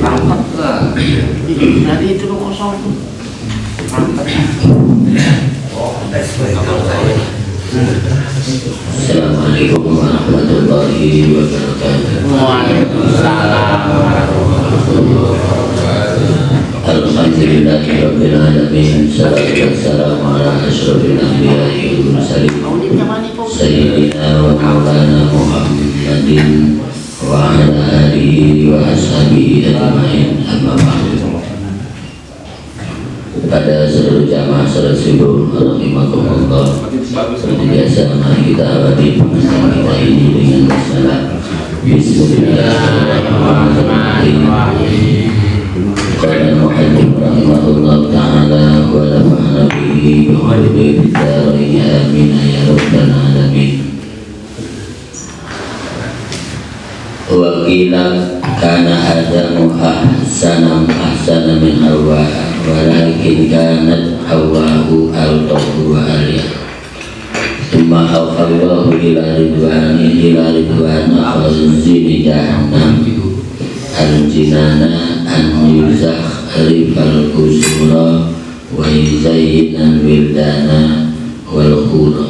Angkat lah. Dari itu lo kosong tuh. Angkat. Assalamualaikum warahmatullahi wabarakatuh. Waalaikumsalam warahmatullahi wabarakatuh. Alhamdulillahirabbil alamin. Shalatu wassalamu ala asyrofil anbiya'i wal mursalin. Sayyidina wa maulana Muhammadin wa ala alihi wa ashabihi ajma'in. Amma ba'du. Pada seluruh jamaah salat subuh rahimakumullah, seperti biasa mari kita awali pengajian kita ini dengan basmalah. Bismillahirrahmanirrahim. Qala al-muhaddits rahimahullah ta'ala wa nafa'ana bihi wa bi dzarihi amin ya rabbal alamin. Wa qila kana adamu ahsana min Hawa walakin kanat Hawwa'u alqahu wa aliyah. Tsumma awhallahu ila ridwana khazini jahannam al-jinana an yuzakhrifal qusura wa yuzayyinan wildana wal khura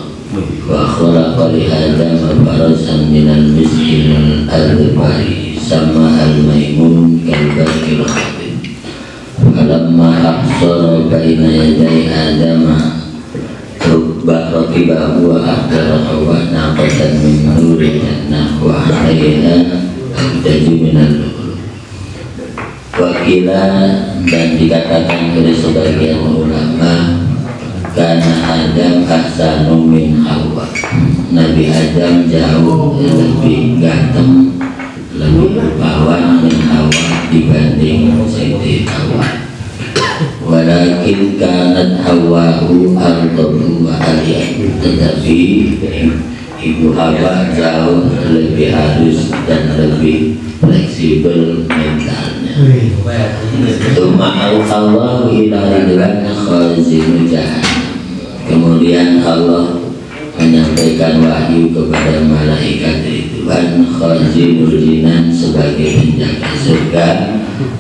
wa khalaqa li adama farasan minal miskil al-adbari sama al-maimun kal-bakil khatib. Falamma ahsara baina yaday adama raqibahu wa ahdarahu wa naqatan min nuri jannah wa alaiha abdaju minal nur. Wakila dan dikatakan oleh sebagian ulama karena Adam ahsanu min Hawa, Nabi Adam jauh lebih ganteng, lebih rupawan min Hawa dibanding Siti Hawa. Walakin kanat Hawwa'u alqahu wa aliyah, tetapi Ibu Hawa jauh lebih halus dan lebih fleksibel mentalnya. Tsumma Allah ila ridwana khazinu jahannam. Kemudian Allah menyampaikan wahyu kepada malaikat Ridwan khazinul jinan sebagai penjaga surga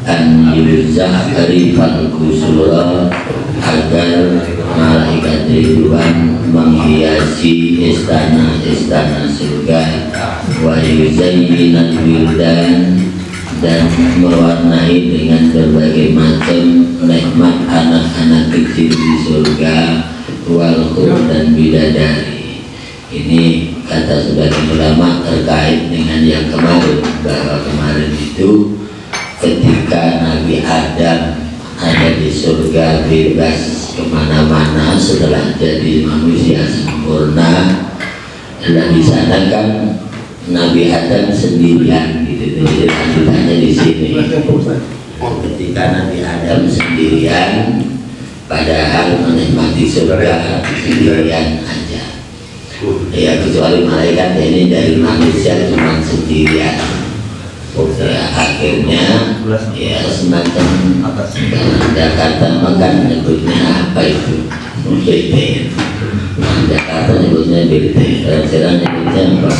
an yuzakhrifal qusura, agar malaikat Ridwan menghiasi istana-istana surga, wa yuzayyinan wildan, dan mewarnai dengan berbagai macam nikmat anak-anak kecil di surga, wal khur, dan bidadari. Ini kata sebagian ulama terkait dengan yang kemarin, bahwa kemarin itu ketika Nabi Adam ada di surga bebas kemana-mana setelah jadi manusia sempurna, dan di sana kan Nabi Adam sendirian gitu. Jadi lanjutannya di sini. Ketika Nabi Adam sendirian, padahal menikmati surga sendirian aja. Ya kecuali malaikat ini dari manusia cuma sendirian. Ya akhirnya ya semacam Jakarta makan nyebutnya apa itu? BT. Jakarta nyebutnya BT. Sekarang nyebutnya apa?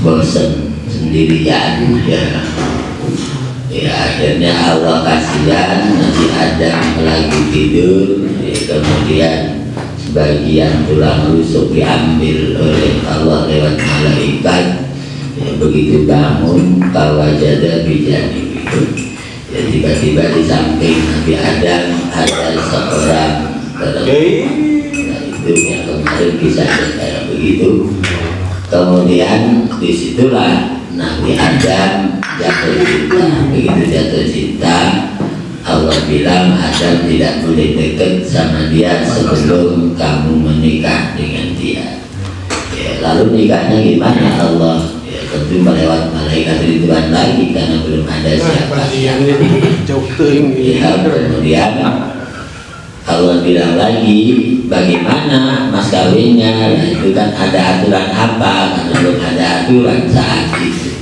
Bosan sendirian ya. Ya akhirnya Allah kasihan, Nabi Adam lagi tidur, ya, kemudian sebagian tulang rusuk diambil oleh Allah lewat malaikat. Ya, begitu bangun kawajada bijani itu, ya tiba-tiba di samping Nabi Adam ada seorang perempuan. Nah itu yang kemarin kisahnya kayak begitu. Kemudian disitulah Nabi Adam jatuh cinta. Begitu jatuh cinta, Allah bilang Adam tidak boleh dekat sama dia sebelum kamu menikah dengan dia. Ya, lalu nikahnya gimana? Allah ya tentu melewat malaikat Ridwan lagi karena belum ada siapa-siapa. Ya, kemudian Allah bilang lagi, bagaimana mas kawinnya? Nah, itu kan ada aturan apa? Karena belum ada aturan saat itu.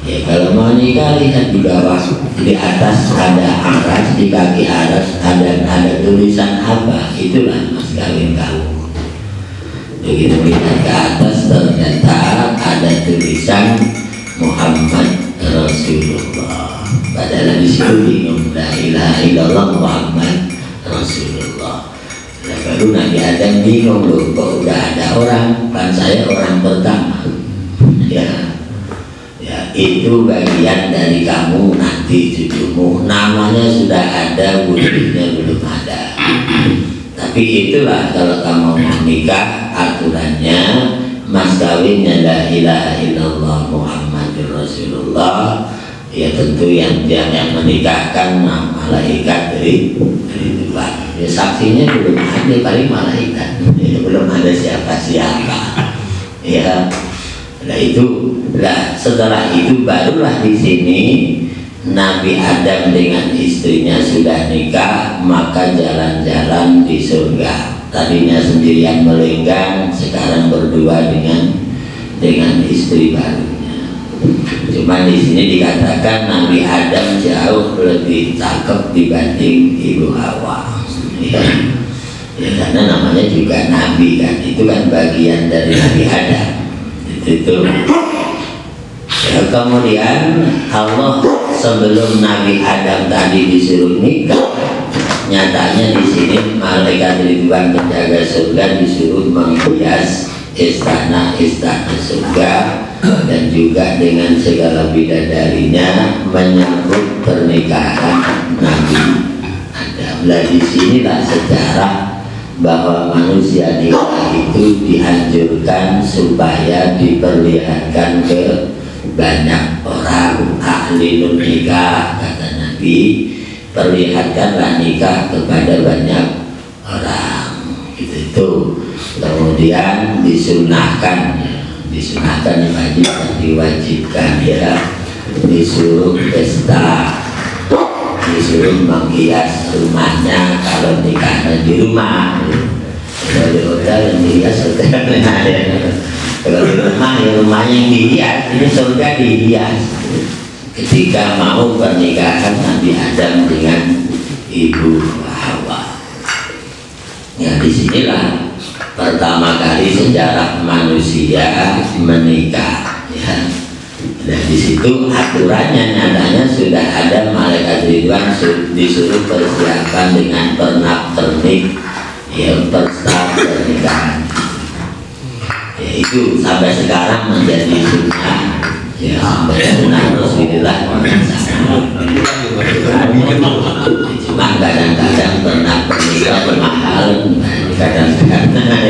Ya kalau mau nikah lihat di bawah, di atas ada aras, di kaki aras ada tulisan apa? Itulah mas kawin kamu. Begitu lihat ke atas ternyata ada tulisan Muhammad Rasulullah. Padahal di situ bingung, la ilaha illallah Muhammad Rasulullah. Nah, baru Nabi Adam bingung, loh kok udah ada orang, kan saya orang pertama. Ya, ya itu bagian dari kamu nanti cucumu. Namanya sudah ada, wujudnya belum ada. Tapi itulah kalau kamu mau nikah, aturannya mas kawinnya la ilaha illallah Muhammadur Rasulullah. Ya tentu yang menikahkan malaikat dari Tuhan. Ya saksinya belum ada, paling malaikat. Ya, belum ada siapa-siapa. Ya, nah itu. Nah setelah itu barulah di sini Nabi Adam dengan istrinya sudah nikah, maka jalan-jalan di surga. Tadinya sendirian melenggang, sekarang berdua dengan istri barunya. Cuma di sini dikatakan Nabi Adam jauh lebih cakep dibanding Ibu Hawa. Ya, ya karena namanya juga Nabi kan, itu kan bagian dari Nabi Adam. Itu. Ya, kemudian Allah sebelum Nabi Adam tadi disuruh nikah, nyatanya di sini malaikat Ridwan penjaga surga disuruh menghias istana-istana surga dan juga dengan segala bidadarinya menyambut pernikahan Nabi Adam. Nah di sinilah sejarah bahwa manusia nikah itu dianjurkan supaya diperlihatkan ke banyak orang. Ahli nikah kata Nabi, perlihatkanlah nikah kepada banyak orang. Itu kemudian disunahkan diwajibkan ya, disuruh pesta, disuruh menghias rumahnya kalau nikahnya di rumah. Kalau di hotel yang dihias hotelnya ya. Kalau di rumah ya rumahnya yang dihias, ini surga dihias. Ketika mau pernikahan Nabi Adam dengan Ibu Hawa. Ya disinilah pertama kali sejarah manusia menikah ya. Dan di situ aturannya nyatanya sudah ada malaikat Ridwan disuruh persiapan dengan pernak-pernik ya, pesta pernikahan. Ya itu sampai sekarang menjadi sunnah ya, sampai sunnah Rasulullah. Cuma kadang-kadang pernak-pernik mahal, kadang-kadang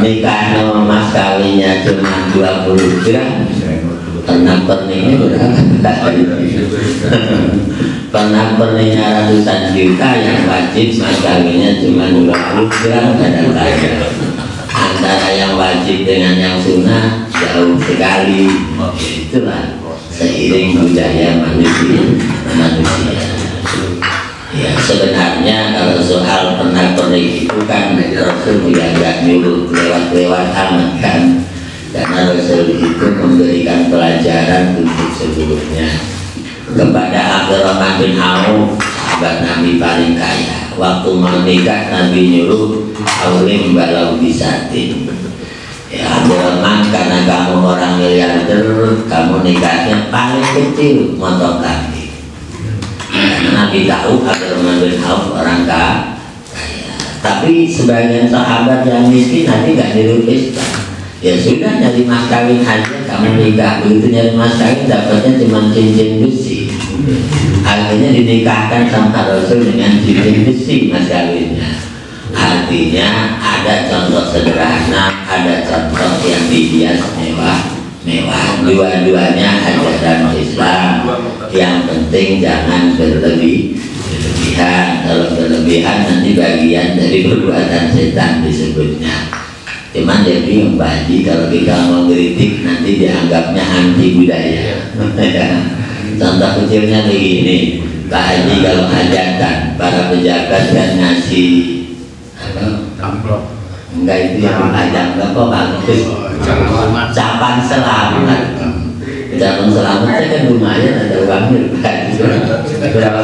nikah sama mas kawinnya cuma 20 gram, pernak-perniknya berapa? Pernak-perniknya ratusan juta, yang wajib mas kawinnya cuma 20 gram kadang-kadang. Antara yang wajib dengan yang sunnah jauh sekali. Itulah seiring budaya manusia. Ya sebenarnya kalau soal pernak-pernik itu kan Rasul ya nggak nyuruh lewat-lewat amat kan, karena Rasul itu memberikan pelajaran untuk seluruhnya. Kepada Abdurrahman bin Auf, sahabat Nabi paling kaya, waktu mau nikah Nabi nyuruh aulim balau bisatin. Ya Abdurrahman, karena kamu orang miliarder, kamu nikahnya paling kecil motor kaki. Karena Nabi tahu Abdurrahman bin Auf orang kaya. Tapi sebagian sahabat yang miskin nanti nggak nyuruh pesta. Ya sudah, nyari mas kawin aja kamu nikah. Begitu nyari mas kawin dapatnya cuma cincin besi. Akhirnya dinikahkan sama Rasul dengan cincin besi mas kawinnya. Artinya ada contoh sederhana, ada contoh yang dihias mewah. Dua-duanya ajaran Islam. Yang penting jangan berlebihan. Kalau berlebihan nanti bagian dari perbuatan setan disebutnya. Cuman dia bingung Pak Haji, kalau kita mau kritik nanti dianggapnya anti budaya. Contoh kecilnya begini, Pak Haji kalau hajatan para pejabat dan ngasih amplop, enggak itu yang ada kok bagus, ucapan selamat. Ucapan selamat saya kan lumayan, ada uangnya berapa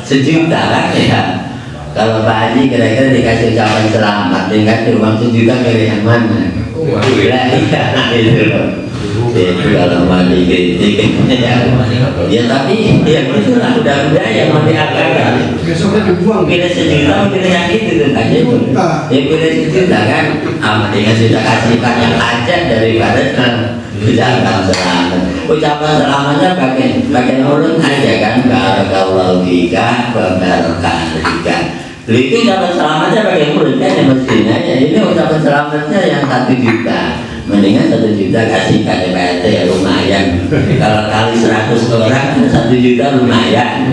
sejuta kan ya. Kalau Pak Haji kira-kira dikasih ucapan selamat, dikasih uang 1 juta milih yang mana? Iya, itu loh. Itu kalau mau dikritik ya tapi ya itulah udah yang mau diakalkan. Kita sejuta kita yang itu aja itu. Ya kita sejuta kan dengan sudah kasihkan yang aja daripada ucapan selamat. Ucapan selamatnya pakai mulut aja kan. Barakallahu fika wa barakatuh. Itu ucapan selamatnya pakai mulut kan yang mestinya ya. Ini ucapan selamatnya yang 1 juta. Mendingan 1 juta kasihkan DPRT ya lumayan. Kalau kali 100 orang 1 juta lumayan.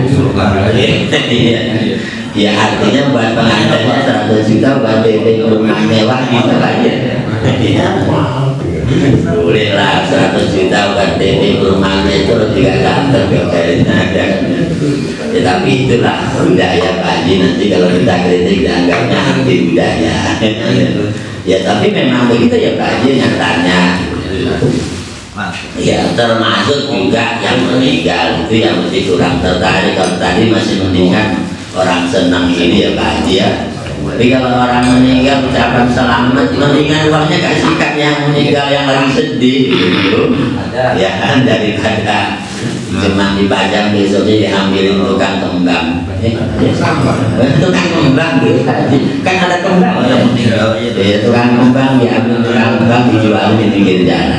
Ya artinya buat pengantinnya 100 juta buat PP rumah mewah gitu aja. Boleh lah 100 juta buat PP rumah metro juga kantor dari ada. Ya tapi itulah budaya Pak Haji, nanti kalau kita kritik dianggapnya anti budaya. Ya tapi memang begitu ya Pak Haji yang tanya. Ya termasuk juga yang meninggal itu yang mesti kurang tertarik. Kalau tadi masih meninggal orang senang ini ya Pak Haji ya. Tapi kalau orang meninggal ucapan selamat, mendingan uangnya kasihkan yang meninggal yang lagi sedih gitu. Ya kan daripada cuma dipajang besoknya diambilin tukang kembang. Tukang kembang gitu kan ada kembang ya, tukang kembang diambil tukang kembang dijual di pinggir jalan.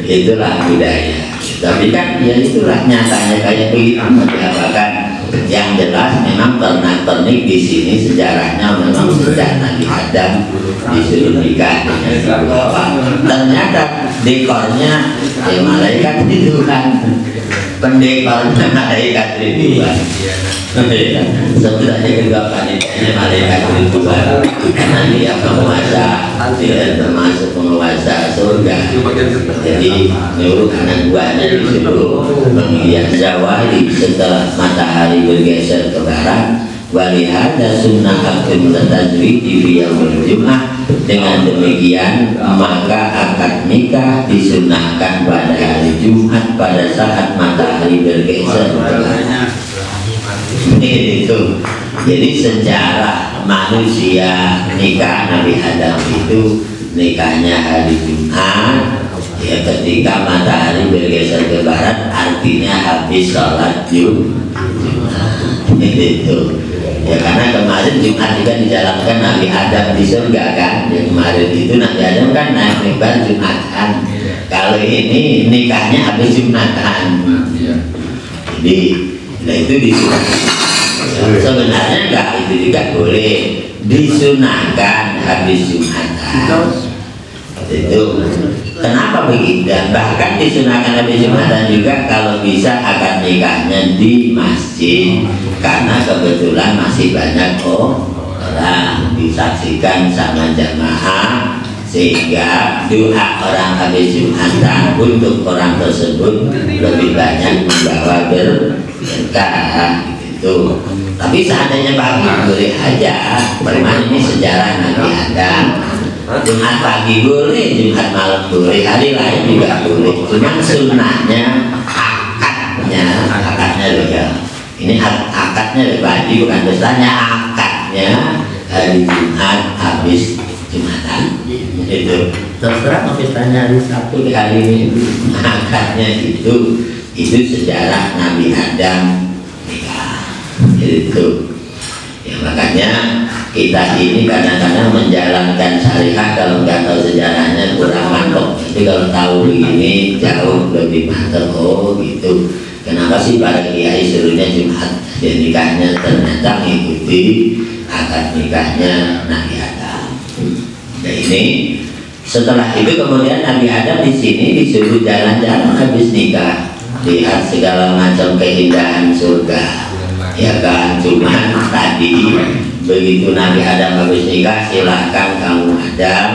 Itulah budaya. Tapi kan ya itulah nyatanya kayak begitu. Diapakan yang jelas memang pernak-pernik di sini sejarahnya memang sejak Nabi Adam disuruh nikah dengan Hawa. Ternyata dekornya ya malaikat itu kan, pendekornya malaikat ribuan. Sebenarnya juga panitianya malaikat ribuan karena dia penguasa, dia termasuk penguasa surga. Jadi nyuruh anak buahnya disuruh menghias zawali setelah matahari bergeser ke barat. Walihada sunnah akum tajri di yaumul Jumat. Dengan demikian maka akad nikah disunahkan pada hari Jumat pada saat matahari bergeser ke barat. Itu jadi sejarah manusia nikah Nabi Adam itu nikahnya hari Jumat ya, ketika matahari bergeser ke barat artinya habis sholat Jumat. Itu ya karena kemarin Jumat juga dijalankan Nabi Adam di surga kan. Yang kemarin itu Nabi Adam kan naik mimbar Jumatan. Kalau ini nikahnya habis Jumatan. Jadi nah itu disunahkan. Sebenarnya enggak, itu juga boleh disunahkan habis Jumatan. Itu kenapa begitu? Bahkan disunahkan habis Jumatan juga kalau bisa akad nikahnya di masjid karena kebetulan masih banyak orang disaksikan sama jamaah sehingga doa orang habis Jumatan untuk orang tersebut lebih banyak membawa berkah gitu. Tapi seandainya pagi boleh aja, memang ini sejarah Nabi Adam. Jumat pagi boleh, Jumat malam boleh, hari lain juga boleh. Cuma sunnahnya akadnya loh ya. Ini akadnya loh Pak Haji, bukan besarnya akadnya hari Jumat habis Jumatan. Itu terserah mau tanya hari Sabtu hari Minggu. Akadnya itu sejarah Nabi Adam. Itu ya makanya kita ini kadang-kadang menjalankan syariat kalau nggak tahu sejarahnya kurang mantap. Tapi kalau tahu begini jauh lebih mantap. Oh gitu. Kenapa sih para kiai suruhnya Jumat dan nikahnya ternyata mengikuti akad nikahnya Nabi Adam. Nah ini setelah itu kemudian Nabi Adam di sini disuruh jalan-jalan habis nikah, lihat segala macam keindahan surga. Ya kan, cuma tadi begitu Nabi Adam habis nikah silahkan kamu Adam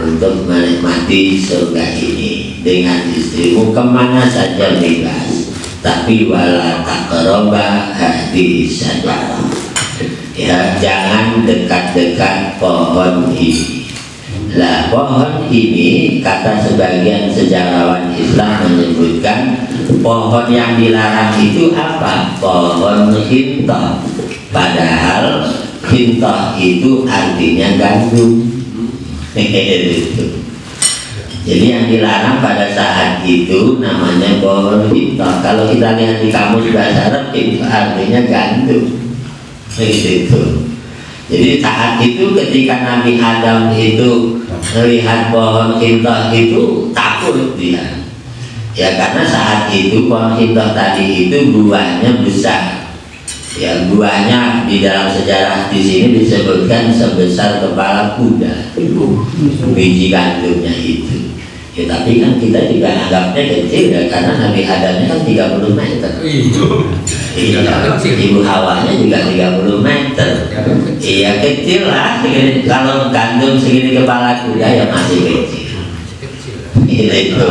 untuk menikmati surga ini dengan istrimu kemana saja bebas, tapi wala taqraba hadhihi syajarah. Ya jangan dekat-dekat pohon ini. Lah pohon ini kata sebagian sejarawan Islam menyebutkan pohon yang dilarang itu apa? Pohon hintoh. Padahal hintoh itu artinya gandum. Jadi yang dilarang pada saat itu namanya pohon hintah. Kalau kita lihat di kamus bahasa Arab itu artinya gandum. Begitu. Jadi saat itu ketika Nabi Adam itu melihat pohon hintah itu takut dia. Ya karena saat itu pohon hintah tadi itu buahnya besar. Ya buahnya di dalam sejarah di sini disebutkan sebesar kepala kuda. Biji gandumnya itu. Ya tapi kan kita juga anggapnya kecil ya karena Nabi Adamnya kan 30 meter. Iya, Ibu Hawanya juga 30 meter. Iya kecil lah, kalau gandum segini kepala kuda ya masih kecil. Itu.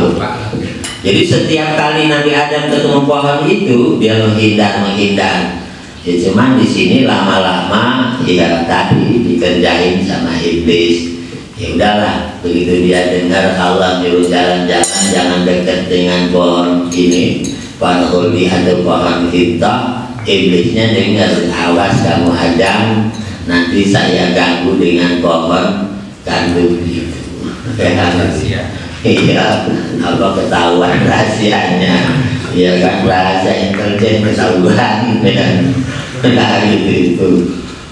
Jadi setiap kali Nabi Adam ketemu pohon itu dia menghindar. Ya cuman di sini lama-lama ya tadi dikerjain sama iblis. Ya udahlah, begitu dia dengar Allah nyuruh jalan-jalan jangan dekat dengan pohon ini, pohon huldi atau pohon hintah. Iblisnya dengar, awas kamu Adam, nanti saya ganggu dengan pohon gandum itu. Iya, apa ketahuan rahasianya? Ya kan rahasia intelijen ketahuan dengan itu.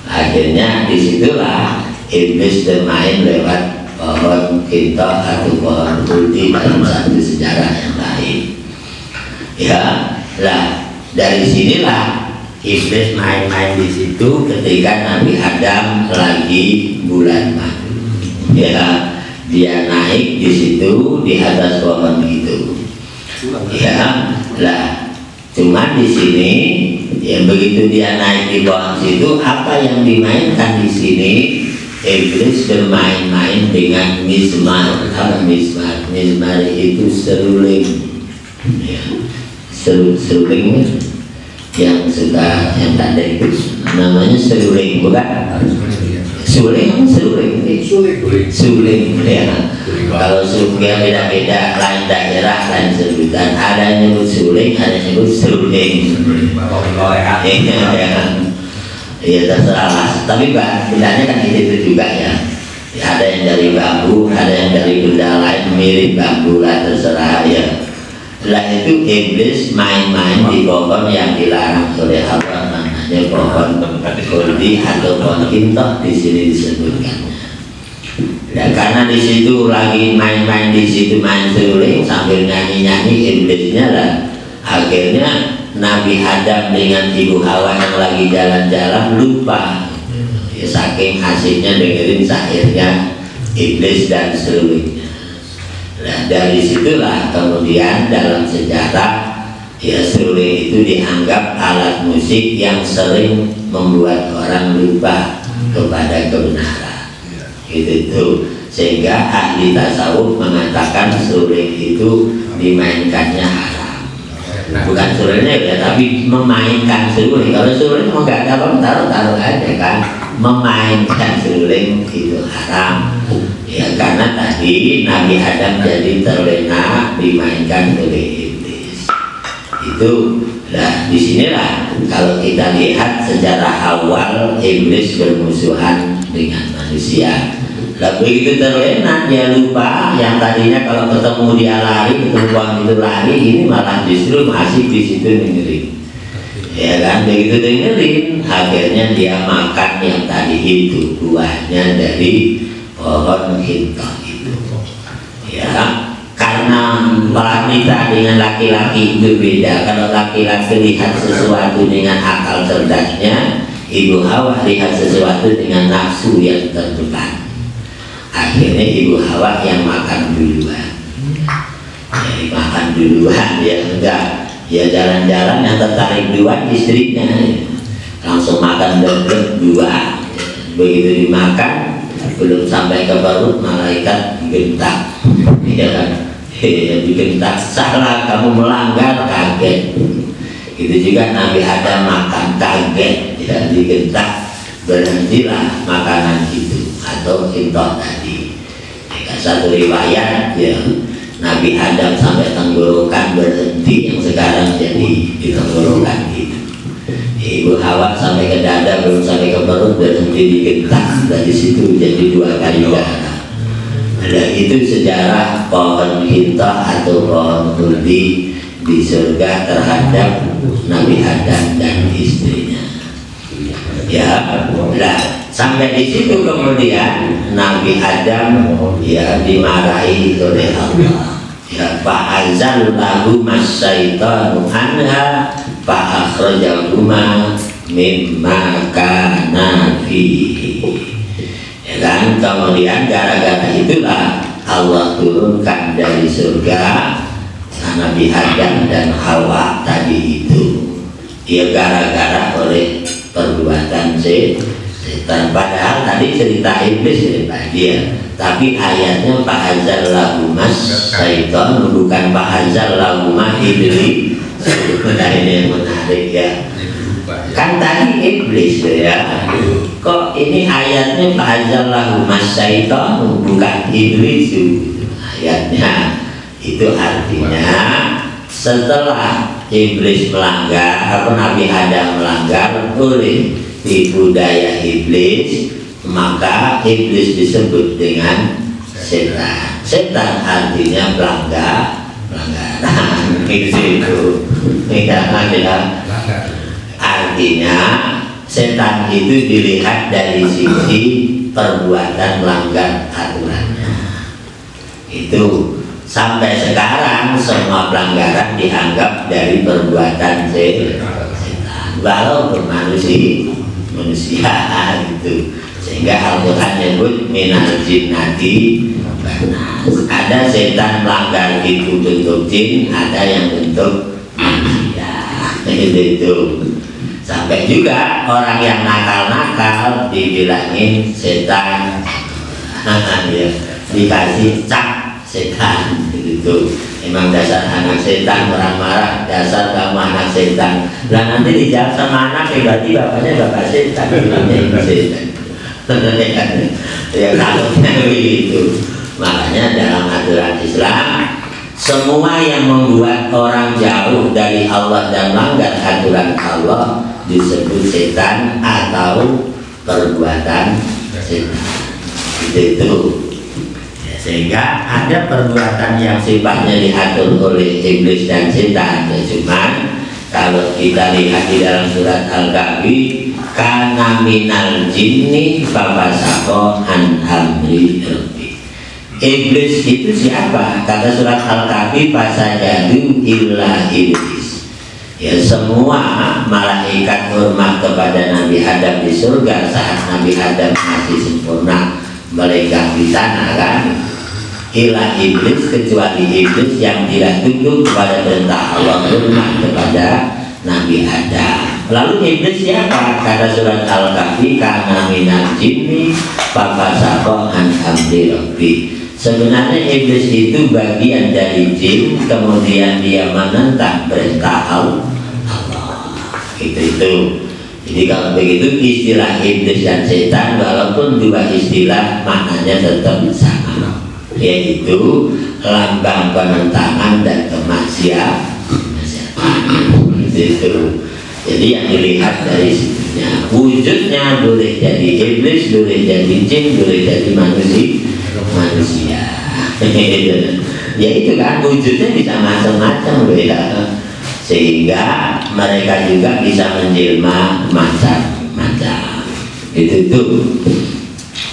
Akhirnya disitulah iblis bermain lewat pohon hintah atau pohon huldi dalam satu sejarah yang lain. Ya, lah dari sinilah iblis main-main di situ ketika Nabi Adam lagi bulan madu. Ya, dia naik di situ di atas pohon itu. Ya, lah cuma di sini ya begitu dia naik di pohon situ apa yang dimainkan di sini? Iblis bermain-main dengan mizmar. Apa mizmar? Mizmar itu seruling, ya. Seruling yang suka yang tanda itu namanya seruling bukan? Suling ya. Kalau suling beda-beda, lain daerah, lain sebutan. Ada yang nyebut suling, ada yang nyebut seruling. Ya terserah, tapi bedanya kan itu juga ya. Ada yang dari bambu, ada yang dari benda lain mirip bambu lah, terserah ya. Lah itu iblis main-main di pohon yang dilarang oleh Allah, namanya pohon huldi atau pohon hintah di sini disebutkannya. Ya karena di situ lagi main-main di situ main seruling sambil nyanyi-nyanyi iblisnya lah. Akhirnya Nabi Adam dengan Ibu Hawa yang lagi jalan-jalan lupa. Ya, saking asiknya dengerin syairnya iblis dan serulingnya. Nah dari situlah kemudian dalam sejarah ya seruling itu dianggap alat musik yang sering membuat orang lupa kepada kebenaran. Itu sehingga ahli tasawuf mengatakan seruling itu dimainkannya haram. Bukan sulingnya ya, tapi memainkan suling. Kalau suling mau nggak ada apa taruh aja kan. Memainkan suling itu haram. Ya karena tadi Nabi Adam jadi terlena dimainkan oleh iblis. Itu lah disinilah kalau kita lihat sejarah awal iblis bermusuhan dengan manusia. Lah begitu terlena dia lupa yang tadinya kalau ketemu dia lari, ketemu pohon itu lari, ini malah justru masih di situ dengerin. Ya kan begitu dengerin, akhirnya dia makan yang tadi itu buahnya dari pohon hintah itu. Ya karena wanita dengan laki-laki itu beda. Kalau laki-laki lihat sesuatu dengan akal cerdasnya, Ibu Hawa lihat sesuatu dengan nafsu yang tertekan. Akhirnya Ibu Hawa yang makan duluan. Jadi makan duluan ya enggak. Ya jalan-jalan yang tertarik duluan istrinya. Langsung makan dua. Begitu dimakan belum sampai ke perut malaikat digentak. Ya kan? Digentak salah kamu melanggar, kaget. Itu juga Nabi Adam makan kaget ya digentak. Berhentilah makanan itu atau hintah tadi. Jika satu riwayat ya Nabi Adam sampai tenggorokan berhenti, yang sekarang jadi di tenggorokan itu. Ibu Hawa sampai ke dada belum sampai ke perut berhenti digentak, dari situ jadi 2 kali darah. Dan itu sejarah pohon hintah atau pohon khuldi di surga terhadap Nabi Adam dan istrinya. Ya, nah, sampai di situ kemudian Nabi Adam ya dimarahi oleh Allah. Ya, fa'azallahu masyaitanu anha fa'akhrajahuma mimma kana fihi. Ya kan, kemudian gara-gara itulah Allah turunkan dari surga Nabi Adam dan Hawa tadi itu. Ya gara-gara oleh perbuatan setan. Padahal tadi cerita iblis cerita dia, tapi ayatnya fa'azallahu masyaitan, bukan fa'azallahu iblis. Nah ini yang menarik ya. Kan tadi iblis ya. Kok ini ayatnya fa'azallahu masyaitan, bukan iblis ayatnya. Itu artinya setelah iblis melanggar, atau Nabi Adam melanggar oleh tipu daya iblis, maka iblis disebut dengan setan. Setan artinya pelanggaran. Itu artinya setan itu dilihat dari sisi perbuatan melanggar aturannya. Itu sampai sekarang semua pelanggaran dianggap dari perbuatan setan, walaupun manusia itu. Sehingga Al-Quran menyebut minal jinnati ada setan melanggar itu bentuk jin, ada yang bentuk manusia. Itu sampai juga orang yang nakal-nakal dibilangin setan, ya, dikasih cap setan. Itu emang dasar anak setan, orang marah, dasar kamu anak setan. Lah nanti dijawab sama anak, berarti bapaknya bapak setan, bilangnya ibu setan. Ya takutnya begitu. Makanya dalam aturan Islam, semua yang membuat orang jauh dari Allah dan melanggar aturan Allah disebut setan atau perbuatan setan. Itu. Sehingga ada perbuatan yang sifatnya diatur oleh iblis dan setan. Cuman kalau kita lihat di dalam surat Al-Kahfi, kana minal jinni fafasaqo an amri rabbi. Iblis itu siapa? Kata surat Al-Kahfi, fasajadu illa iblis. Ya, semua malaikat hormat kepada Nabi Adam di surga saat Nabi Adam masih sempurna melenggang di sana kan. Ila iblis, kecuali iblis yang tidak tunduk kepada perintah Allah, hormat kepada Nabi Adam. Lalu iblis siapa? Kata surat Al-Kahfi, kana minal jinni fafasaqo an amri rabbi. Sebenarnya iblis itu bagian dari jin, kemudian dia menentang perintah Allah. Itu. Jadi kalau begitu istilah iblis dan setan walaupun dua istilah maknanya tetap sama, yaitu lambang penentangan dan kemaksiatan. Itu. Jadi yang dilihat dari situnya, wujudnya boleh jadi iblis, boleh jadi jin, boleh jadi manusia. Ya itu kan wujudnya bisa macam-macam ya. Sehingga mereka juga bisa menjelma macam-macam. Itu tuh.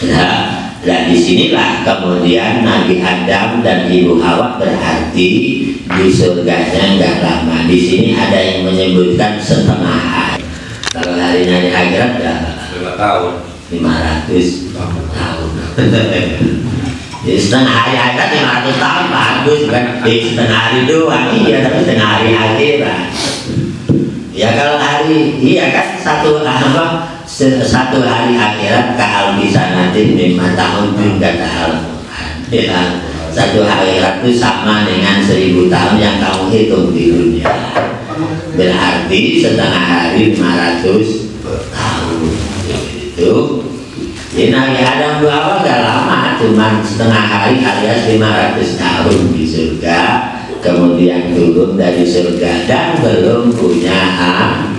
Nah, disinilah kemudian Nabi Adam dan Ibu Hawa berarti di surganya nggak lama. Di sini ada yang menyebutkan setengah hari. Kalau harinya di akhirat berapa? 5 tahun. 500 tahun. Jadi setengah hari akhirat 500 tahun bagus kan? Setengah hari doang, iya, tapi setengah hari akhirat. Ya kalau hari, iya kan satu hari akhirat kalau bisa nanti 5 tahun juga tahun. Ya, satu hari akhirat itu sama dengan 1000 tahun yang kamu hitung di dunia. Berarti setengah hari 500 tahun. Itu. Jadi Nabi Adam awal gak lama, cuma setengah hari alias 500 tahun di surga, kemudian turun dari surga dan belum punya anak.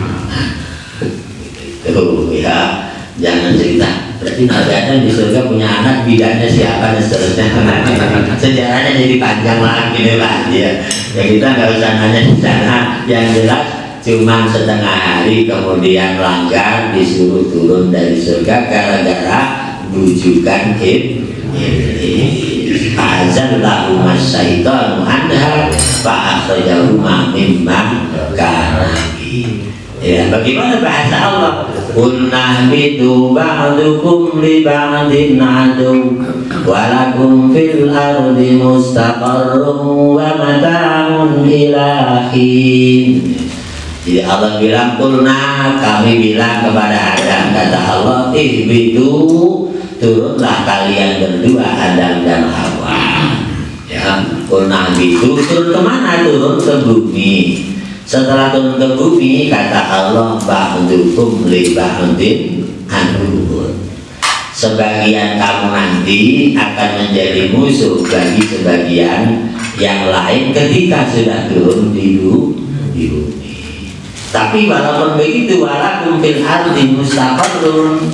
Itu ya, jangan cerita berarti Nabi Adam di surga punya anak, bidannya siapa dan seterusnya. Sejarahnya jadi panjang lagi nih Pak ya. Ya kita nggak usah nanya di sana. Yang jelas cuma setengah hari kemudian langgar disuruh turun dari surga gara-gara bujukan azallahu masyaitanu anha fa'akhrajahuma mimma kana. Ya, bagaimana bahasa Allah? Qulna bitu ba'dukum li ba'din adu walakum fil ardi mustaqarrun wa mata'un ilahin. Jadi Allah bilang, qulna, kami bilang kepada Adam, kata Allah, ihbitu, turunlah kalian berdua Adam dan Hawa. Ya, qulna bitu, turun kemana? Turun ke bumi. Setelah turun ke bumi, kata Allah, ba'dukum li ba'din adu. Sebagian kamu nanti akan menjadi musuh bagi sebagian yang lain ketika sudah turun di bumi. Tapi walaupun begitu, walakum fil ardi mustaqarrun,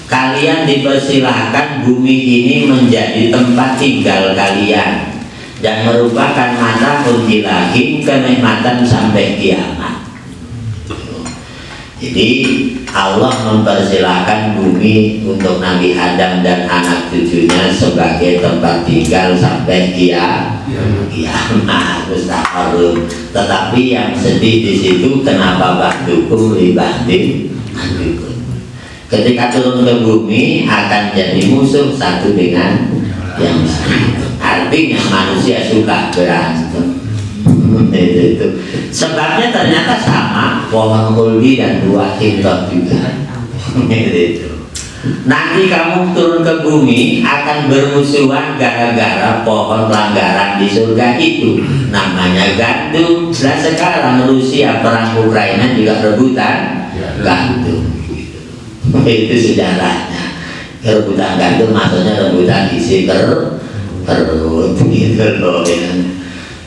kalian dipersilahkan bumi ini menjadi tempat tinggal kalian dan merupakan mata ilahin, kenikmatan sampai kiamat. Jadi Allah mempersilahkan bumi untuk Nabi Adam dan anak cucunya sebagai tempat tinggal sampai kiamat. Mustaqarrun. Tetapi yang sedih di situ, kenapa ba'dukum li ba'din adukum. Ketika turun ke bumi akan jadi musuh satu dengan yang lain. Artinya manusia suka berantem. Itu. Sebabnya ternyata sama, pohon kuldi dan buah hintot juga. Itu. Nanti kamu turun ke bumi akan bermusuhan gara-gara pohon langgaran di surga itu, namanya gandum. Dan sekarang Rusia perang Ukraina juga rebutan gandum. Itu sejarahnya. Rebutan gandum maksudnya rebutan isi perut gitu loh.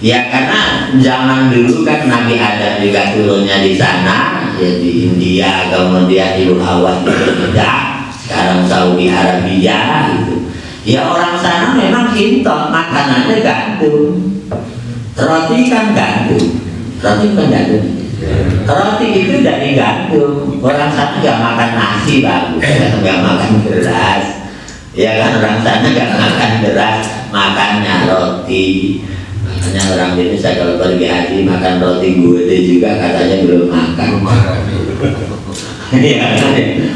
Ya karena zaman dulu kan Nabi Adam juga turunnya di sana, ya di India, kemudian Ibu Hawa di Jeddah, sekarang Saudi Arabia gitu. Ya orang sana memang hintot, makanannya gandum. Roti kan gandum. Roti itu dari gandum. Orang sana nggak makan nasi bagus, nggak makan beras. Ya kan orang sana nggak makan beras, makannya roti. Makanya orang Indonesia kalau pergi haji makan roti gulai juga katanya belum makan. Iya,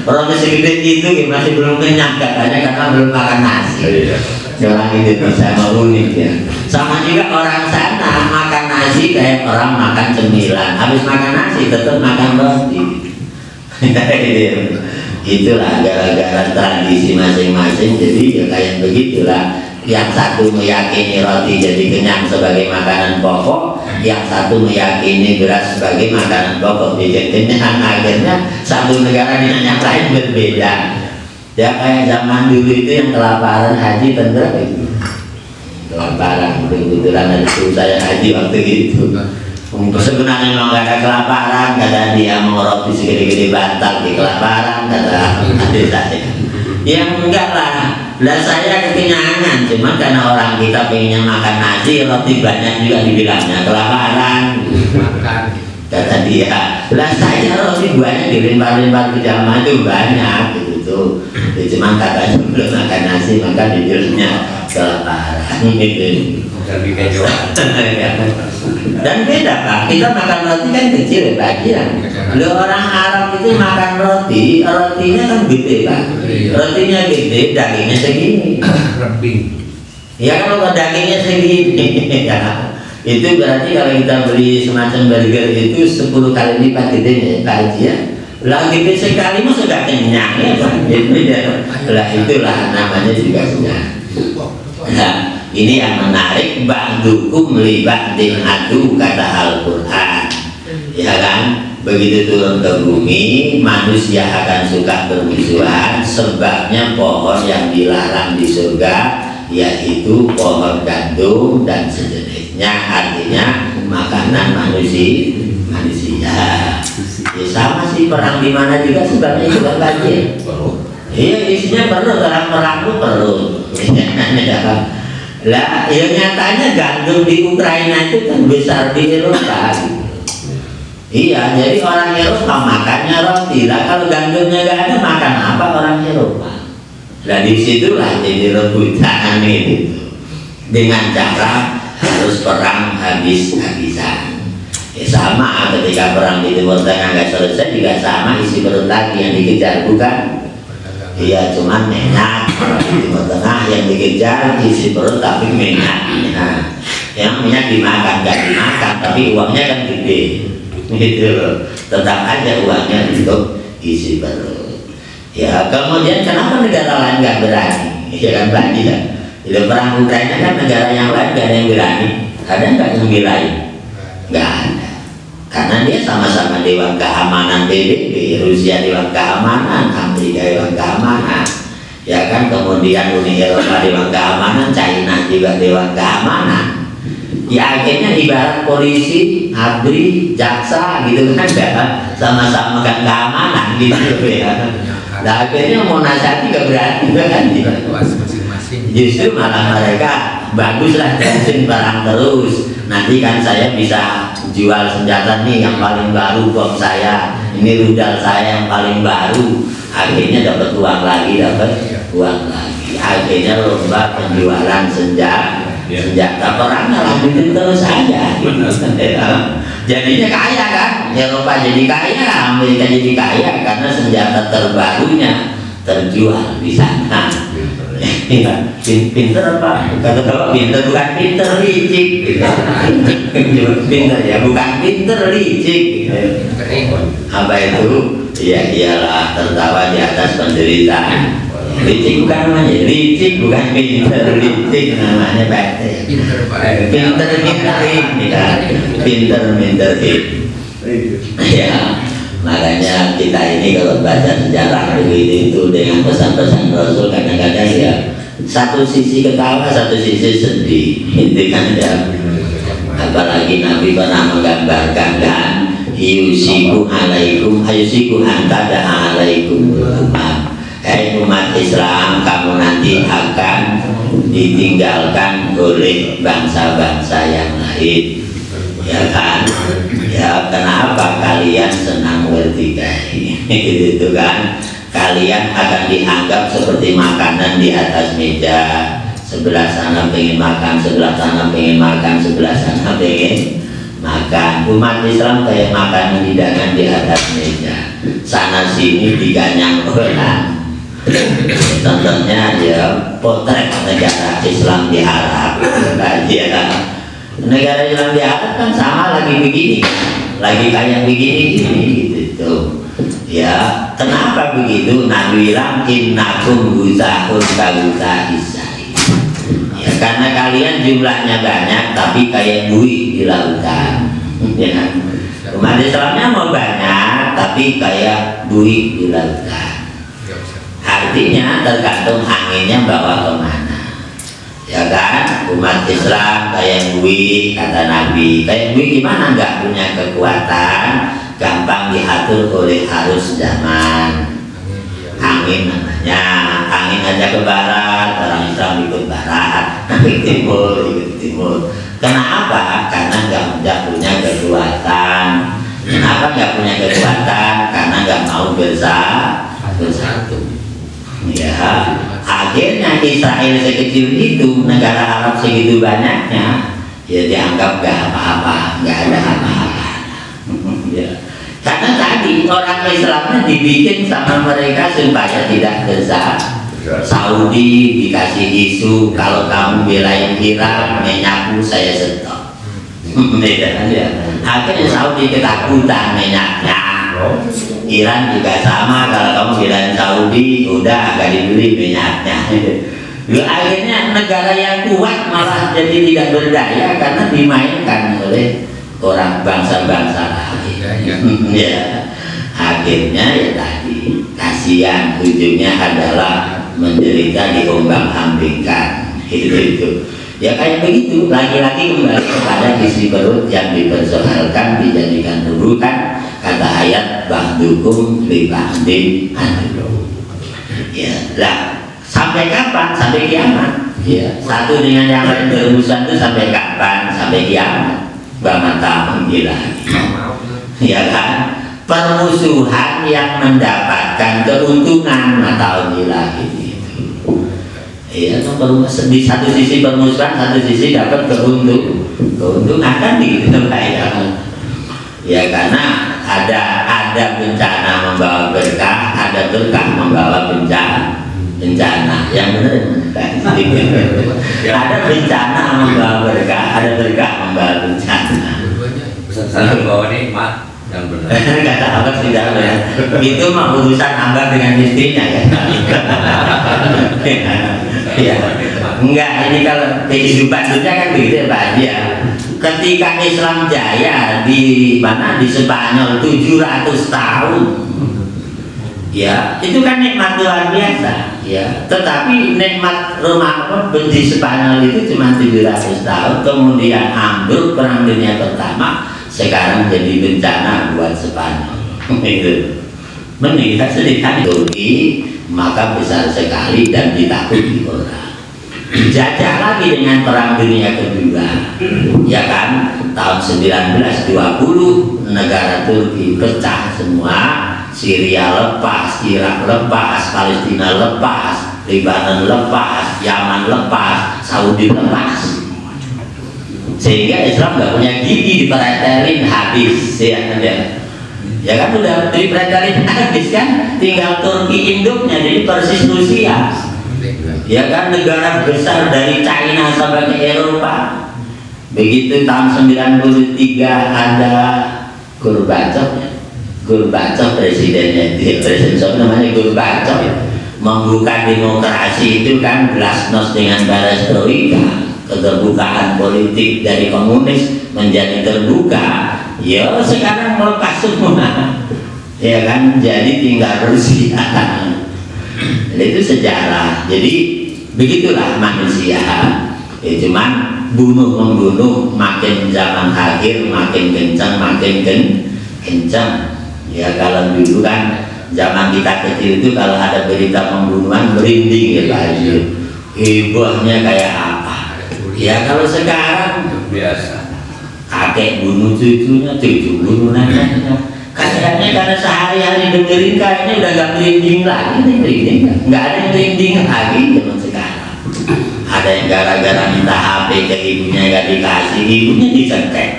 roti segede itu masih belum kenyang katanya karena belum makan nasi. Orang Indonesia mau unik ya. Sama juga orang sana makan nasi kayak orang makan cemilan. Habis makan nasi tetap makan roti. Itulah gara-gara tradisi masing-masing. Jadi ya kayak begitulah. Yang satu meyakini roti jadi kenyang sebagai makanan pokok, yang satu meyakini beras sebagai makanan pokok jadi kenyang. Akhirnya satu negara dengan yang lain berbeda. Ya kayak zaman dulu itu yang kelaparan haji tentu itu kelaparan, kebetulan ada itu saya haji waktu itu. Sebenarnya memang gak ada kelaparan, kata dia mau roti segede-gede bantal di kelaparan, kata adik saya. Yang enggak lah saya kekenyangan, cuma karena orang kita pengennya makan nasi, roti banyak juga dibilangnya kelaparan. Makan. Kata dia, lah saya roti banyak dilempar-lempar ke jamaah itu banyak gitu. Cuma katanya belum makan nasi, maka dibilangnya kelaparan gitu. Dan beda Pak, kita makan roti kan kecil ya bagian. Lo orang Arab itu makan roti, rotinya kan gede Pak. Rotinya gede, dagingnya segini. Ya kalau dagingnya segini ya. Itu berarti kalau kita beli semacam burger itu 10 kali lipat gedenya Pak Haji ya. Lah gede sekali mah sudah kenyang ya Pak. Lah itulah namanya juga kenyang. Nah, ini yang menarik, ba'dukum li ba'din adu, kata Al-Quran. Ya kan? Begitu turun ke bumi, manusia akan suka bermusuhan. Sebabnya pohon yang dilarang di surga yaitu pohon gandum dan sejenisnya, artinya makanan manusia. Ya sama sih, perang di mana juga sebabnya itu kan banjir. Iya, isinya perut, orang itu perut. Lah, ya nyatanya gandum di Ukraina itu kan besar di Eropa. Iya, jadi orang Eropa makannya roti. Lah kalau gandumnya gak ada, makan apa orang Eropa? Lah disitulah jadi rebutan itu. Dengan cara harus perang habis-habisan. Ya sama ketika perang di Timur Tengah nggak selesai juga sama, isi perut lagi yang dikejar bukan? Iya, cuman minyak. Orang di Timur Tengah yang dikejar isi perut tapi minyak. Nah, yang minyak dimakan nggak dimakan tapi uangnya kan gede. Gitu loh. Tetap aja uangnya untuk isi perut. Ya kemudian kenapa negara lain nggak berani? Ya kan berani kan? Di perang Ukraina kan negara yang lain gak ada yang berani. Ada nggak yang belain? Nggak ada. Karena dia sama-sama Dewan Keamanan PBB, Rusia Dewan Keamanan, Amerika Dewan Keamanan, ya kan, kemudian Uni Eropa Dewan Keamanan, China juga Dewan Keamanan. Ya akhirnya ibarat polisi, ABRI, jaksa gitu kan, sama-sama kan keamanan gitu ya. Nah akhirnya mau nasihati gak berani kan? Justru malah mereka baguslah tensin barang terus. Nanti kan saya bisa jual senjata nih yang paling baru, bom saya, ini rudal saya yang paling baru. Akhirnya dapat uang lagi, Akhirnya lomba penjualan senjata perangnya lanjutin terus saja. Jadinya kaya kan? Eropa jadi kaya, Amerika jadi kaya karena senjata terbarunya terjual di sana. Pinter apa? Kata bapak pinter bukan pinter licik. Pinter ya bukan pinter licik. Apa itu? Ya iyalah tertawa di atas penderitaan. Licik bukan namanya, licik bukan pinter, licik namanya pinter. Ya. Makanya kita ini kalau baca sejarah begitu itu dengan pesan-pesan Rasul kadang-kadang ya satu sisi ketawa, satu sisi sedih, itu kan ya. Apalagi Nabi pernah menggambarkan kan, yusiku alaikum, yusiku antada alaikum umat. Umat Islam, kamu nanti akan ditinggalkan oleh bangsa-bangsa yang lain, ya kan? Ya kenapa kalian senang bertikai gitu kan? Kalian akan dianggap seperti makanan di atas meja. Sebelah sana pengen makan, sebelah sana pengen makan, sebelah sana pengen makan. Umat Islam kayak makanan hidangan di atas meja. Sana sini diganyang orang. Contohnya ya potret negara Islam di Arab. Negara Islam di Arab kan sama lagi begini, lagi kayak begini-gini gitu. Ya, kenapa begitu? Nabi bilang innakum guzahun kaguza isai. Ya, karena kalian jumlahnya banyak tapi kayak buih di lautan. Ya. Umat Islamnya mau banyak tapi kayak buih di lautan. Artinya tergantung anginnya bawa kemana. Ya kan, umat Islam kayak buih, kata Nabi. Kayak buih gimana? Nggak punya kekuatan, gampang diatur oleh arus zaman. Angin namanya, angin aja ke barat, orang Islam ikut barat, ikut timur. Kenapa? Karena nggak punya kekuatan. Kenapa nggak punya kekuatan? Karena nggak mau bersatu. Ya, akhirnya Israel sekecil itu, negara Arab segitu banyaknya, ya dianggap gak apa-apa, gak ada apa-apa. Ya. Karena tadi orang Islamnya dibikin sama mereka supaya tidak besar. Saudi dikasih isu kalau kamu belain Iran, minyakku saya stop. Akhirnya Saudi ketakutan minyaknya. Iran juga sama, kalau kamu belain Saudi udah agak dibeli minyaknya. Akhirnya negara yang kuat malah jadi tidak berdaya karena dimainkan oleh orang bangsa-bangsa lain. Ya, akhirnya ya tadi kasihan, ujungnya adalah menderita diombang-ambingkan. Itu. Ya kayak begitu, lagi-lagi kembali kepada isi perut yang dipersoalkan, dijadikan tuduhan. Kata ayat ba'dukum li ba'din adu. Ya, lah sampai kapan? Sampai kiamat. Ya, satu dengan yang lain bermusuhan itu sampai kapan? Sampai kiamat. Bamata menggila. Ya kan? Permusuhan yang mendapatkan keuntungan mata menggila gitu. Ya, di satu sisi permusuhan, satu sisi dapat keuntungan kan gitu Pak ya. Ya karena ada bencana membawa berkah, ada berkah membawa bencana. Yang benar kan? Ada bencana membawa berkah, ada berkah membawa bencana. Saya bawa nikmat yang benar. Kata apa sih ya? Itu mah urusan hamba dengan istrinya ya. Ya. Enggak, ini kalau kehidupan dunia kan begitu ya Pak Haji ya. Ketika Islam jaya di mana, di Spanyol 700 tahun, ya itu kan nikmat luar biasa ya. Tetapi nikmat Roma di Spanyol itu cuma 700 tahun, kemudian ambruk Perang Dunia Pertama, sekarang jadi bencana buat Spanyol. Itu meninggal sedikit Turki, maka besar sekali dan ditakuti orang. Jajah lagi dengan Perang Dunia Kedua, ya kan, tahun 1920 negara Turki pecah semua, Syria lepas, Irak lepas, Palestina lepas, Lebanon lepas, Yaman lepas, Saudi lepas, sehingga Islam nggak punya gigi, dipretelin habis ya kan ya. Ya kan udah dipretelin habis kan, tinggal Turki induknya jadi persis Rusia. Ya kan, negara besar dari China sampai ke Eropa. Begitu tahun 93 ada Gorbachev presidennya, presiden namanya Gorbachev, membuka demokrasi itu kan glasnost dengan perestroika, keterbukaan politik dari komunis menjadi terbuka. Ya sekarang melepas semua, ya kan, jadi tinggal Rusia. Itu sejarah. Jadi begitulah manusia. Ya, cuman bunuh-membunuh makin zaman akhir makin kencang, kencang. Ya kalau dulu kan zaman kita kecil itu kalau ada berita pembunuhan merinding ya Pak Haji. Hebohnya kayak apa? Ya kalau sekarang Biasa. kakek bunuh cucunya, cucu bunuh neneknya. Kayaknya karena sehari-hari dengerin kayaknya udah gak merinding lagi, nggak ada yang merinding lagi zaman sekarang. Ada yang gara-gara minta HP ke ibunya gak dikasih, ibunya dicetek.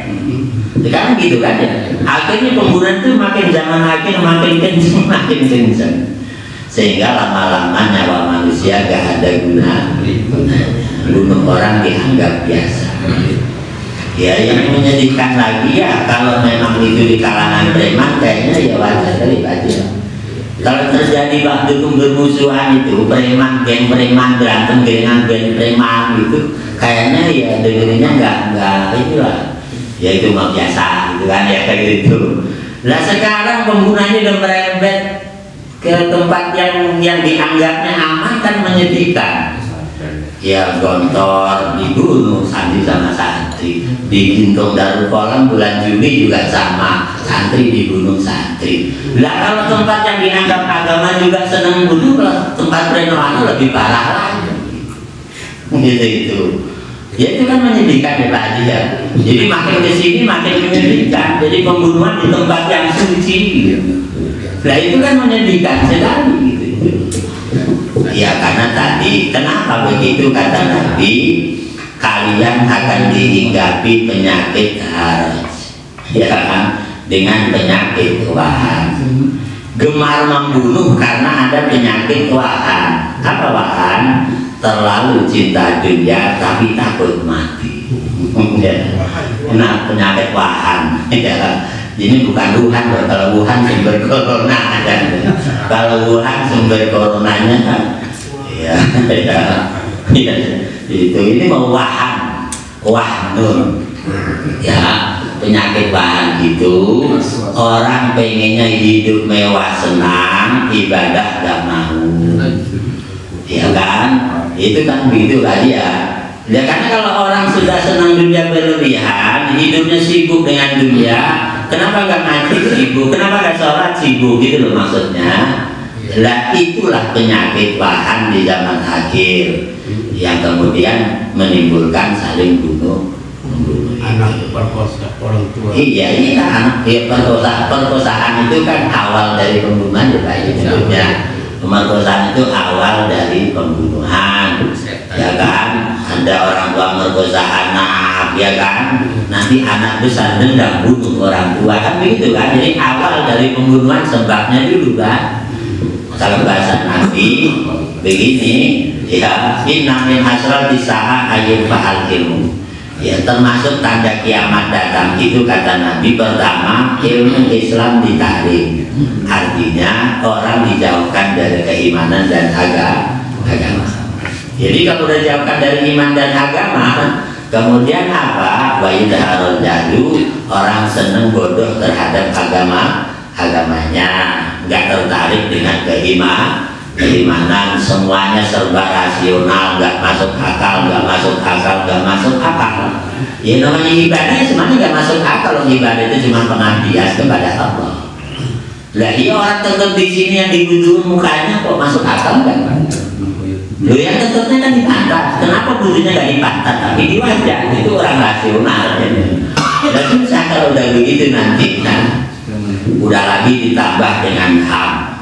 Sekarang gitu kan ya. Akhirnya pembunuhan itu makin zaman akhir makin kenceng. Sehingga lama-lama nyawa manusia gak ada guna. Bunuh orang dianggap biasa. Ya yang menyedihkan lagi ya kalau memang itu di kalangan preman kayaknya ya wajar kali aja. Kalau terjadi waktu bermusuhan itu preman, geng preman berantem dengan geng preman gitu, kayaknya ya dengerinnya nggak itulah. Ya itu mah biasa gitu kan ya kayak gitu. Nah sekarang pembunuhannya udah merembet ke tempat yang dianggapnya aman kan menyedihkan. Ya Gontor dibunuh santri sama santri, di Gintung Darul Kolam bulan Juni juga sama, santri dibunuh santri. Lah kalau tempat yang dianggap agama juga senang bunuh, tempat Renoano lebih parah lagi. Gitu itu. Ya itu kan menyedihkan ya Pak Haji ya. Jadi makin kesini makin menyedihkan. Jadi pembunuhan di tempat yang suci. Lah itu kan menyedihkan sekali gitu. Ya karena tadi, kenapa begitu kata Nabi, kalian akan dihinggapi penyakit haraj, ya kan, dengan penyakit wahan. Gemar membunuh karena ada penyakit wahan. Apa wahan? Terlalu cinta dunia tapi takut mati. Nah penyakit wahan. Ini bukan Wuhan loh, kalau Wuhan sumber corona kan. Kalau Wuhan sumber coronanya kan ya, itu ini mau wahan, wahnun ya, penyakit wahan itu orang pengennya hidup mewah senang, ibadah gak mau, ya kan, itu kan begitu kan ya. Ya karena kalau orang sudah senang dunia berlebihan, hidupnya sibuk dengan dunia, kenapa nggak ngaji sibuk, kenapa nggak sholat sibuk gitu loh maksudnya. Lah itulah penyakit wahan di zaman akhir yang kemudian menimbulkan saling bunuh membunuh. Anak perkosa orang tua. Iya anak ya, perkosaan itu kan awal dari pembunuhan ya Pak sebetulnya. Pemerkosaan itu awal dari pembunuhan, ya kan? Ada orang tua merkosa anak, ya kan? Nanti anak besar dendam bunuh orang tua kan begitu kan? Jadi awal dari pembunuhan sebabnya dulu kan? Kalau bahasa Nabi begini, ya inna min hasrati sa'a ayyul fa'al ilmu. Ya termasuk tanda kiamat datang itu kata Nabi pertama ilmu Islam ditarik, artinya orang dijauhkan dari keimanan dan agama. Jadi kalau udah dijauhkan dari iman dan agama, kemudian apa? Wa yudharul jadu, orang seneng bodoh terhadap agamanya, nggak tertarik dengan keimanan, semuanya serba rasional, nggak masuk akal. Ya namanya ibadah semuanya nggak masuk akal. Ibadah itu cuma pengabdian kepada Allah. Lah iya orang tetap di sini yang dibutuhin mukanya kok masuk akal nggak? Lo yang tetapnya kan di pantat. Kenapa butuhnya nggak di pantat tapi di wajah? Itu orang rasional. Dan susah kalau udah begitu nanti kan. Udah lagi ditambah dengan HAM,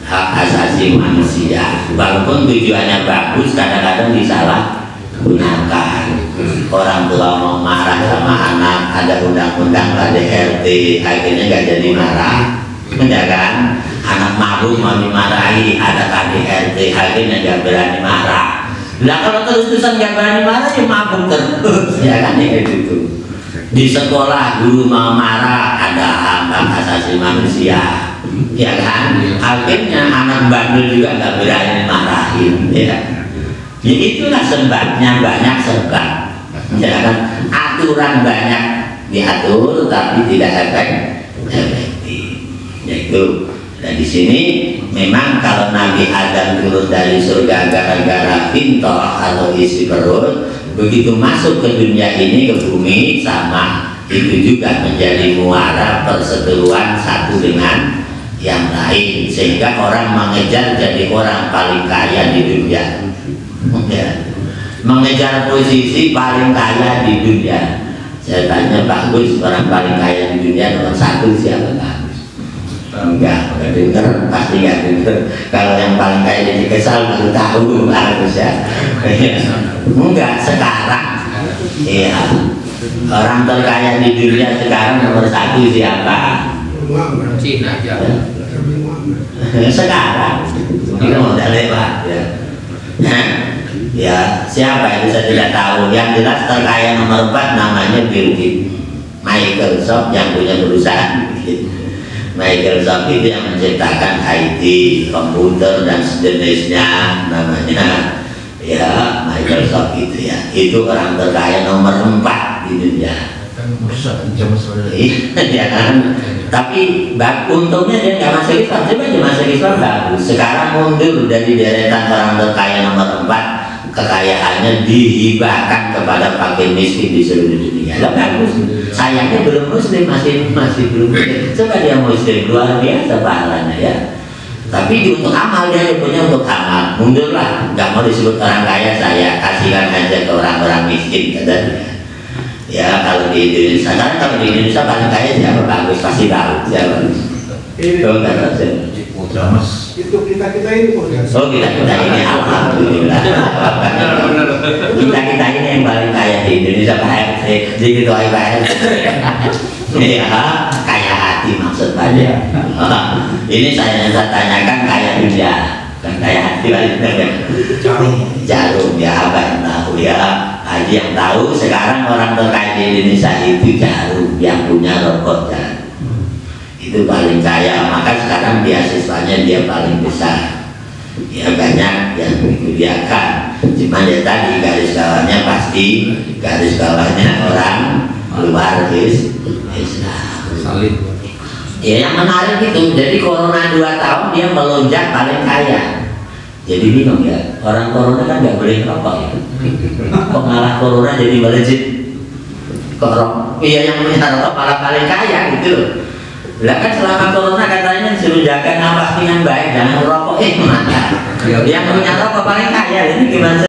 hak asasi manusia. Walaupun tujuannya bagus, kadang-kadang disalahgunakan. Orang tua mau marah sama anak, ada undang-undang KDRT, akhirnya nggak jadi marah, ya kan? Anak mabuk mau dimarahi, ada KDRT, akhirnya nggak berani marah. Nah kalau terus-terusan nggak berani marah, ya mabuk terus, ya kan? Kayak gitu. Di sekolah guru mau marah, ada hak asasi manusia, ya kan? Akhirnya anak bandel juga nggak berani marahin, ya. Ya itulah sebabnya, banyak sebab, ya kan? Aturan banyak diatur tapi tidak efektif, yaitu. Dan di sini memang kalau Nabi Adam turun dari surga gara-gara pintoh atau isi perut, begitu masuk ke dunia ini, ke bumi, sama itu juga menjadi muara perseteruan satu dengan yang lain, sehingga orang mengejar jadi orang paling kaya di dunia, ya. Mengejar posisi paling kaya di dunia. Saya tanya Pak Gus, orang paling kaya di dunia nomor satu siapa Pak Gus? Enggak dengar, pasti nggak dengar. Kalau yang paling kaya jadi kesal baru tahu harus ya. Enggak sekarang, iya. Orang terkaya di dunia sekarang nomor satu siapa? Cina aja. Sekarang, ini udah lewat ya. Ya siapa itu saya tidak tahu. Yang jelas terkaya nomor 4 namanya Bill Gates, Microsoft yang punya perusahaan. Microsoft itu yang menciptakan IT, komputer dan sejenisnya, namanya ya Microsoft itu ya. Itu orang terkaya nomor 4 di dunia. Ya kan? Tapi untungnya dia nggak masuk Islam. Coba dia masuk Islam bagus. Sekarang mundur dari deretan orang terkaya nomor 4, kekayaannya dihibahkan kepada fakir miskin di seluruh dunia. Lah bagus. Sayangnya belum muslim, masih belum muslim. Coba dia muslim, luar biasa pahalanya ya. Tapi untuk amal dia punya untuk amal. Mundurlah, nggak mau disebut orang kaya, saya kasihkan aja ke orang-orang miskin, kata dia. Ya kalau di Indonesia, kan kalau di Indonesia paling kaya siapa bagus pasti tahu siapa. Itu nggak tahu. Itu kita ini Oh kita ini alhamdulillah. Kita ini yang paling kaya di Indonesia Pak RT. Jadi gitu Pak RT. Ya kaya hati maksud aja. Ini saya tanyakan kaya dunia, bukan kaya hati lagi. Jarum ya apa yang tahu ya. Haji yang tahu sekarang orang terkaya di Indonesia itu Jarum yang punya rokok dan itu paling kaya, maka sekarang beasiswanya dia paling besar. Ya banyak yang dikuliahkan, cuma ya tadi garis bawahnya pasti garis bawahnya orang luar Islam. Ya yang menarik itu, jadi corona 2 tahun dia melonjak paling kaya. Jadi bingung ya, orang corona kan nggak boleh rokok ya. Kok malah corona jadi melejit? Kok iya yang punya rokok malah paling kaya gitu loh. Lah kan selama corona katanya suruh jaga nafas dengan baik, jangan merokok. Mantap. Yang punya rokok paling kaya, ini gimana?